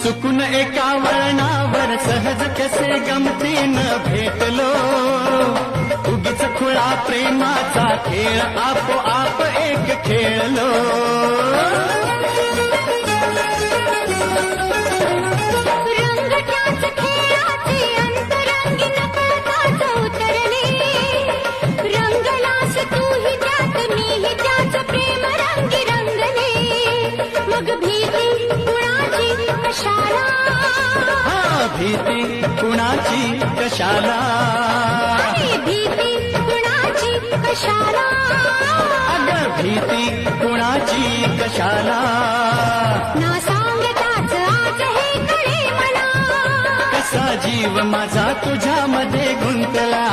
चुकून एका वळणावर सहज कसे गमतीनं भेटलो, उगीच खुळा प्रेमाचा खेळ आपोआप एक खेळलो. रंगट्याच खेळाचे अंतरंगी नकळताच उतरले, रंगलास तूही त्यात मीही त्याच प्रेम रंगी रंगले. मग भीती कुणाची कशाला, भीती कुणाची कशाला, भीती कुणाची कशाला, अगं भीती कुणाची कशाला. ना सांगताच आज हे कळे मला, कसा जीव माझा तुझ्यामध्ये गुंतला.